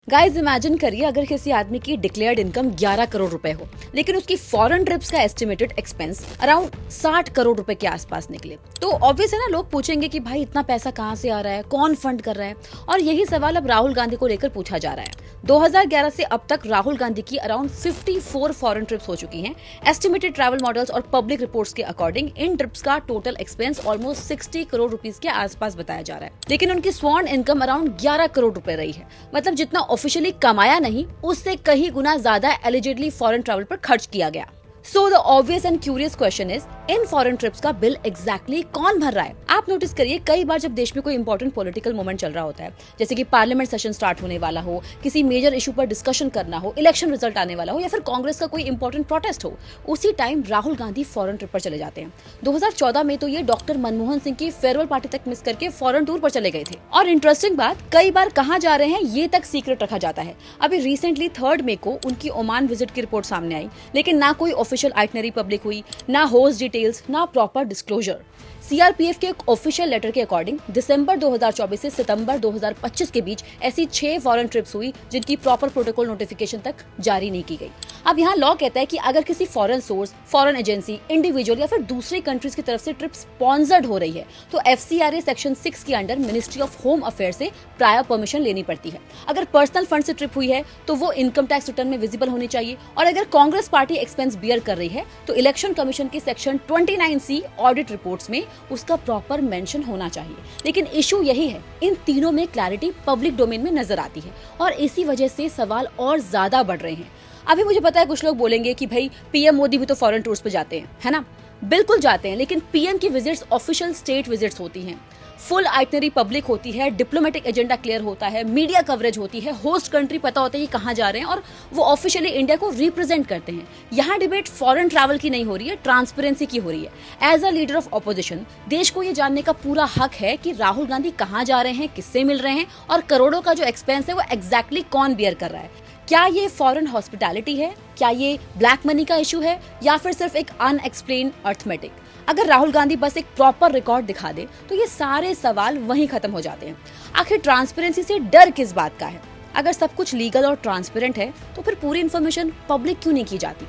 Guys imagine करिए अगर किसी आदमी की डिक्लेयर्ड इनकम 11 करोड़ रुपए हो, लेकिन उसकी फॉरेन ट्रिप्स का एस्टिमेटेड एक्सपेंस अराउंड 60 करोड़ रुपए के आसपास निकले। तो ऑब्वियस है ना, लोग पूछेंगे कि भाई इतना पैसा कहाँ से आ रहा है, कौन फंड कर रहा है। और यही सवाल अब राहुल गांधी को लेकर पूछा जा रहा है। 2011 से अब तक राहुल गांधी की अराउंड 54 फॉरेन ट्रिप्स हो चुकी हैं। एस्टिमेटेड ट्रैवल मॉडल्स और पब्लिक रिपोर्ट्स के अकॉर्डिंग इन ट्रिप्स का total expense almost 60 crore rupees के आसपास बताया जा रहा है, लेकिन उनकी स्वर्ण इनकम अराउंड 11 करोड़ रुपए रही है। मतलब जितना ऑफिशियली कमाया नहीं, उससे कहीं गुना ज्यादा एलिजिडली फॉरेन ट्रैवल पर खर्च किया गया। So the obvious and curious question is, in foreign trips का बिल एग्जैक्टली कौन भर रहा है? आप नोटिस करिए, कई बार जब देश में कोई इंपॉर्टेंट पॉलिटिकल मोमेंट चल रहा होता है, जैसे कि पार्लियामेंट सेशन स्टार्ट होने वाला हो, किसी मेजर इशू पर डिस्कशन करना हो, इलेक्शन रिजल्ट आने वाला हो, या फिर कांग्रेस का कोई इंपॉर्टेंट प्रोटेस्ट हो, उसी time Rahul Gandhi foreign trip पर चले जाते हैं। 2014 में तो ये डॉक्टर मनमोहन सिंह की फेयरवेल पार्टी तक मिस करके फॉरेन टूर पर चले गए थे। और इंटरेस्टिंग बात, कई बार कहाँ जा रहे हैं ये तक सीक्रेट रखा जाता है। अभी रिसेंटली 3 मई को उनकी ओमान विजिट की रिपोर्ट सामने आई, लेकिन ना कोई ऑफिशियल आइटनरी पब्लिक हुई, ना होस्ट डिटेल्स, ना प्रॉपर डिस्क्लोजर। सीआरपीएफ के एक ऑफिशियल लेटर के अकॉर्डिंग दिसंबर 2024 से सितंबर 2025 के बीच ऐसी 6 फॉरेन ट्रिप्स हुई जिनकी प्रॉपर प्रोटोकॉल नोटिफिकेशन तक जारी नहीं की गई। अब यहाँ लॉ कहता है कि अगर किसी foreign source, foreign agency, individual या फिर दूसरी कंट्रीज की तरफ से ट्रिप स्पॉन्सर्ड हो रही है, तो एफसीआरए सेक्शन 6 के under ministry of home affair से प्रायर परमिशन लेनी पड़ती है। अगर पर्सनल फंड से ट्रिप हुई है तो वो इनकम टैक्स रिटर्न में विजिबल होनी चाहिए, और अगर कांग्रेस पार्टी एक्सपेंस बियर कर रही है तो इलेक्शन कमीशन की सेक्शन 29C ऑडिट रिपोर्ट्स में उसका प्रॉपर मेंशन होना चाहिए। लेकिन इशू यही है, इन तीनों में क्लैरिटी पब्लिक डोमेन में नजर आती है, और इसी वजह से सवाल और ज्यादा बढ़ रहे हैं। अभी मुझे पता है कुछ लोग बोलेंगे कि भाई पीएम मोदी भी तो फॉरेन टूर्स पे जाते हैं, है ना? बिल्कुल जाते हैं, लेकिन पीएम की विजिट्स ऑफिशियल स्टेट विजिट्स होती हैं, फुल आइटनरी पब्लिक होती है, डिप्लोमेटिक एजेंडा क्लियर होता है, मीडिया कवरेज होती है, होस्ट कंट्री पता होता है कि कहाँ जा रहे हैं, और वो ऑफिशियली इंडिया को रिप्रेजेंट करते हैं। यहाँ डिबेट फॉरेन ट्रैवल की नहीं हो रही है, ट्रांसपेरेंसी की हो रही है। As a leader of opposition देश को ये जानने का पूरा हक है कि राहुल गांधी कहाँ जा रहे हैं, किससे मिल रहे हैं, और करोड़ों का जो एक्सपेंस है वो एग्जैक्टली कौन बियर कर रहा है। क्या ये फॉरेन हॉस्पिटैलिटी है, क्या ये ब्लैक मनी का इशू है, या फिर सिर्फ एक अनएक्सप्लेन अर्थमेटिक? अगर राहुल गांधी बस एक प्रॉपर रिकॉर्ड दिखा दे तो ये सारे सवाल वहीं खत्म हो जाते हैं। आखिर ट्रांसपेरेंसी से डर किस बात का है? अगर सब कुछ लीगल और ट्रांसपेरेंट है तो फिर पूरी इन्फॉर्मेशन पब्लिक क्यों नहीं की जाती?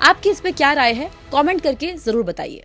आपकी इस पे क्या राय है? कमेंट करके जरूर बताइए।